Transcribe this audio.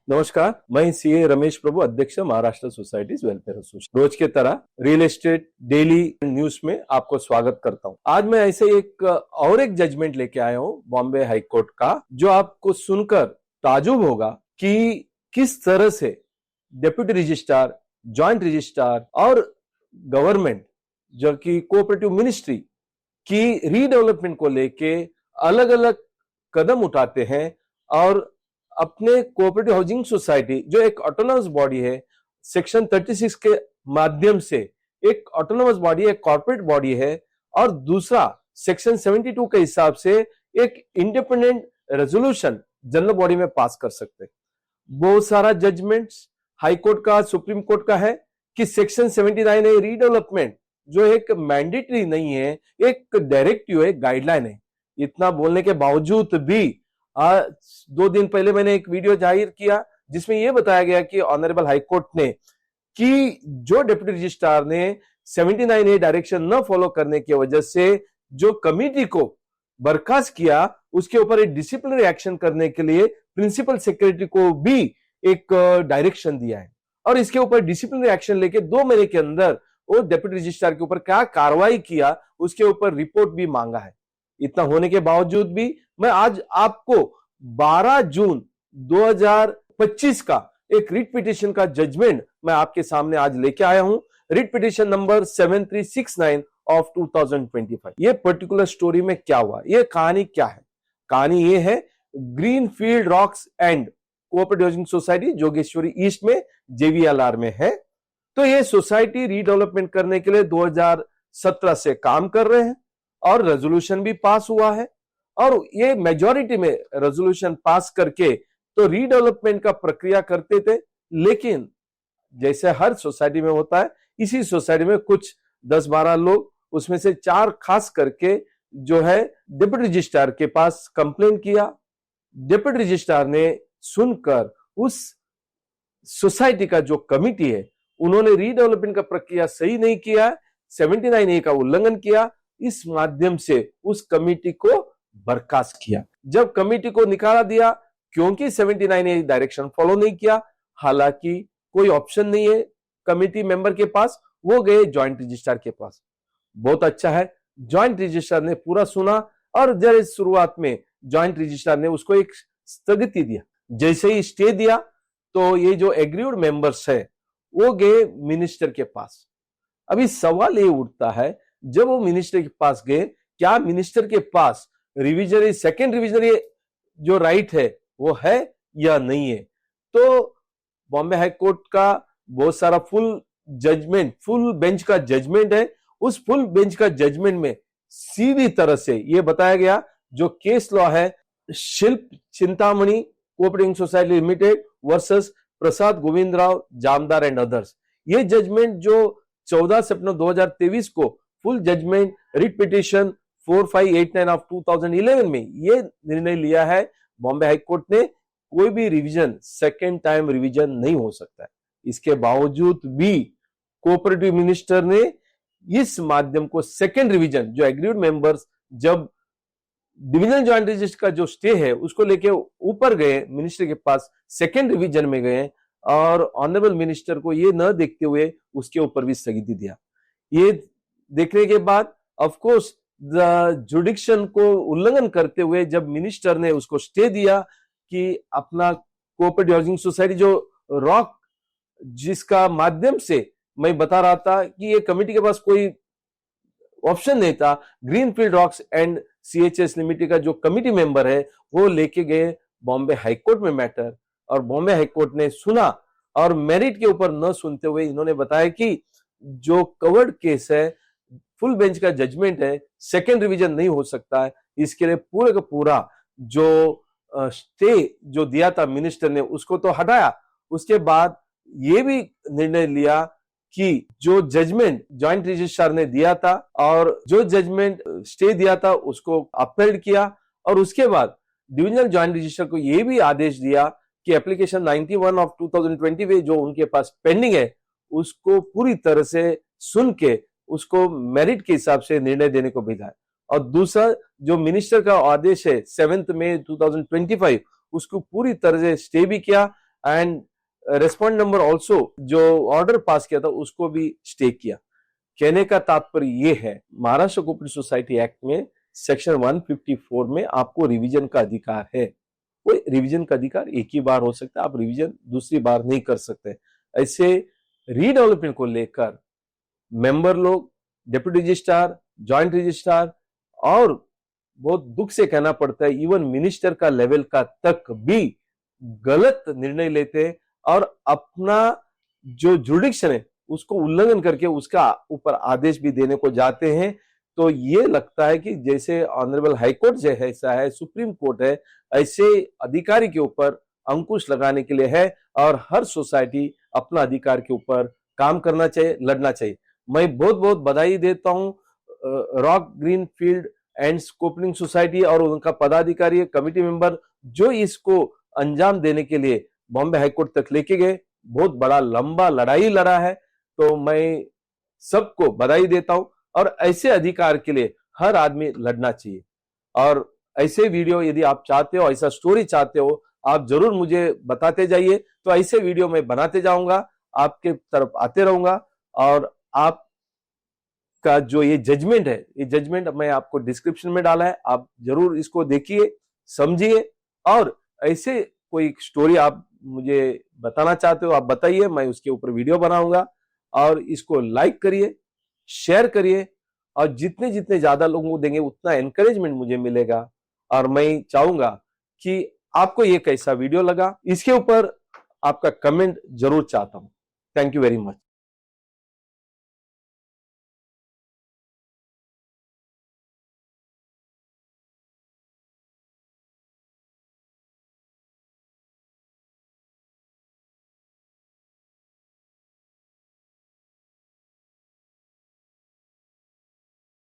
नमस्कार, मैं सीए रमेश प्रभु, अध्यक्ष महाराष्ट्र सोसाइटीज वेलफेयर एसोसिएशन। रोज के तरह रियल एस्टेट डेली न्यूज में आपको स्वागत करता हूं। आज मैं ऐसे एक जजमेंट लेके आया हूं बॉम्बे हाई कोर्ट का, जो आपको सुनकर ताजुब होगा कि किस तरह से डेप्यूटी रजिस्ट्रार, जॉइंट रजिस्ट्रार और गवर्नमेंट जो कि कोऑपरेटिव मिनिस्ट्री की रीडेवलपमेंट को लेके अलग अलग कदम उठाते हैं और अपने कोऑपरेटिव हाउसिंग सोसाइटी जो एक ऑटोनोमस बॉडी है, सेक्शन 36 के माध्यम से एक ऑटोनोमस बॉडी है, कॉर्पोरेट बॉडी है, और दूसरा सेक्शन 72 के हिसाब से एक इंडिपेंडेंट रेजोल्यूशन जनरल बॉडी में पास कर सकते हैं। बहुत सारा जजमेंट्स हाई कोर्ट का, सुप्रीम कोर्ट का है कि सेक्शन 79 है, रीडेवलपमेंट जो एक मैंडेटरी नहीं है, एक डायरेक्टिव है, गाइडलाइन है। इतना बोलने के बावजूद भी 2 दिन पहले मैंने एक वीडियो जाहिर किया जिसमें यह बताया गया कि ऑनरेबल हाई कोर्ट ने कि जो डिप्टी रजिस्ट्रार ने 79A डायरेक्शन न फॉलो करने की वजह से जो कमिटी को बर्खास्त किया, उसके ऊपर एक डिसिप्लिनरी एक्शन करने के लिए प्रिंसिपल सेक्रेटरी को भी एक डायरेक्शन दिया है और इसके ऊपर डिसिप्लिनरी एक्शन लेके 2 महीने के अंदर वो डिप्टी रजिस्ट्रार के ऊपर क्या कार्रवाई किया उसके ऊपर रिपोर्ट भी मांगा है। इतना होने के बावजूद भी मैं आज आपको 12 जून 2025 का एक रिट पिटीशन का जजमेंट मैं आपके सामने आज लेके आया हूं। Writ petition number 7369 of 2025। ये पर्टिकुलर स्टोरी में क्या हुआ, ये कहानी क्या है? कहानी ये है, greenfield rocks and cooperative housing society Jogeshwari east में JVLR में है। तो ये सोसाइटी रीडेवलपमेंट करने के लिए 2017 से काम कर रहे हैं और रेजोल्यूशन भी पास हुआ है और ये मेजॉरिटी में रेजोल्यूशन पास करके तो रीडेवलपमेंट का प्रक्रिया करते थे। लेकिन जैसे हर सोसाइटी में होता है, इसी सोसाइटी में कुछ 10-12 लोग, उसमें से 4 खास करके जो है डिप्टी रजिस्ट्रार के पास कंप्लेन किया। डिप्टी रजिस्ट्रार ने सुनकर उस सोसाइटी का जो कमिटी है, उन्होंने रीडेवलपमेंट का प्रक्रिया सही नहीं किया, 79A का उल्लंघन किया, इस माध्यम से उस कमिटी को बर्खास्त किया। जब कमिटी को निकाला दिया क्योंकि 79A डायरेक्शन फॉलो नहीं किया, हालांकि कोई ऑप्शन नहीं है कमिटी मेंबर के पास, वो गए जॉइंट रजिस्ट्रार के पास। बहुत अच्छा है, जॉइंट रजिस्ट्रार ने पूरा सुना और जरा शुरुआत में जॉइंट रजिस्ट्रार ने उसको एक स्थगिति दिया। जैसे ही स्टे दिया तो ये जो एग्रीड मेंबर्स है वो गए मिनिस्टर के पास। अभी सवाल ये उठता है, जब वो मिनिस्टर के पास गए, क्या मिनिस्टर के पास रिविजनरी, सेकेंड रिविजनरी जो राइट है वो है या नहीं है? तो बॉम्बे हाई कोर्ट का बहुत सारा फुल बेंच का जजमेंट है। उस फुल बेंच का जजमेंट में सीधी तरह से ये बताया गया, जो केस लॉ है शिल्प Chintamani cooperative society limited versus Prasad Govindrao Jamdar and others, ये जजमेंट जो 14 सितंबर 2023 को full judgement writ petition 4589 of 2011 में ये निर्णय लिया है, बॉम्बे हाई कोर्ट ने कोई भी रिवीजन सेकेंड टाइम रिवीजन नहीं हो सकता है। इसके बावजूद भी कोऑपरेटिव मिनिस्टर ने इस माध्यम को सेकेंड रिवीजन, जो एग्रीड मेंबर्स जब डिविजनल जॉइंट रजिस्टर का जो स्टे है उसको लेके ऊपर गए मिनिस्टर के पास, सेकेंड रिवीजन में गए और ऑनरेबल मिनिस्टर को ये न देखते हुए उसके ऊपर भी स्थगिति दिया। ये देखने के बाद ऑफ कोर्स जुडिक्शन को उल्लंघन करते हुए जब मिनिस्टर ने उसको स्टे दिया कि अपना कोऑपरेटिव हाउसिंग सोसाइटी जो रॉक, जिसका माध्यम से मैं बता रहा था कि ये कमिटी के पास कोई ऑप्शन नहीं था, greenfield rocks and CHS limited का जो कमिटी मेंबर है वो लेके गए बॉम्बे हाई कोर्ट में मैटर, और बॉम्बे हाई कोर्ट ने सुना और मेरिट के ऊपर न सुनते हुए इन्होंने बताया कि जो कवर्ड केस है, फुल बेंच का जजमेंट है, सेकेंड रिवीजन नहीं हो सकता है। इसके लिए पूरे का पूरा जो स्टे जो दिया था मिनिस्टर ने उसको तो हटाया। उसके बाद ये भी निर्णय लिया कि जो जजमेंट जॉइंट रजिस्ट्रार ने दिया था और जो जजमेंट स्टे दिया था उसको अपहेल्ड किया, और उसके बाद डिविजनल जॉइंट रजिस्ट्रार को यह भी आदेश दिया कि एप्लीकेशन 91 ऑफ 2020 जो उनके पास पेंडिंग है उसको पूरी तरह से सुन के उसको मेरिट के हिसाब से निर्णय देने को भेजा है। और दूसरा जो मिनिस्टर का आदेश है 7 मई 2025 उसको पूरी तरह से स्टे भी किया एंड रेस्पॉन्ड नंबर ऑल्सो जो ऑर्डर पास किया था उसको भी स्टे किया। कहने का तात्पर्य ये है, महाराष्ट्र कोऑपरेटिव सोसाइटी एक्ट में सेक्शन 154 में आपको रिवीजन का अधिकार है। कोई रिवीजन का अधिकार एक ही बार हो सकता है, आप रिवीजन दूसरी बार नहीं कर सकते। ऐसे रीडेवलपमेंट को लेकर मेंबर लोग, डिप्टी रजिस्ट्रार, जॉइंट रजिस्ट्रार और बहुत दुख से कहना पड़ता है इवन मिनिस्टर का लेवल का तक भी गलत निर्णय लेते हैं और अपना जो जुरिडिक्शन है उसको उल्लंघन करके उसका ऊपर आदेश भी देने को जाते हैं। तो ये लगता है कि जैसे ऑनरेबल हाई कोर्ट जो है ऐसा है, सुप्रीम कोर्ट है, ऐसे अधिकारी के ऊपर अंकुश लगाने के लिए है और हर सोसाइटी अपना अधिकार के ऊपर काम करना चाहिए, लड़ना चाहिए। मैं बहुत बहुत बधाई देता हूं rock green field and cooperative society और उनका पदाधिकारी, कमिटी मेंबर जो इसको अंजाम देने के लिए बॉम्बे हाईकोर्ट तक लेके गए। बहुत बड़ा लंबा लड़ाई लड़ा है, तो मैं सबको बधाई देता हूं और ऐसे अधिकार के लिए हर आदमी लड़ना चाहिए। और ऐसे वीडियो यदि आप चाहते हो, ऐसा स्टोरी चाहते हो, आप जरूर मुझे बताते जाइए, तो ऐसे वीडियो मैं बनाते जाऊंगा, आपके तरफ आते रहूंगा। और आप का जो ये जजमेंट है, ये जजमेंट मैं आपको डिस्क्रिप्शन में डाला है, आप जरूर इसको देखिए, समझिए और ऐसे कोई स्टोरी आप मुझे बताना चाहते हो आप बताइए, मैं उसके ऊपर वीडियो बनाऊंगा। और इसको लाइक करिए, शेयर करिए और जितने जितने ज्यादा लोगों को देंगे उतना एनकरेजमेंट मुझे मिलेगा। और मैं चाहूंगा कि आपको ये कैसा वीडियो लगा, इसके ऊपर आपका कमेंट जरूर चाहता हूं। Thank you very much.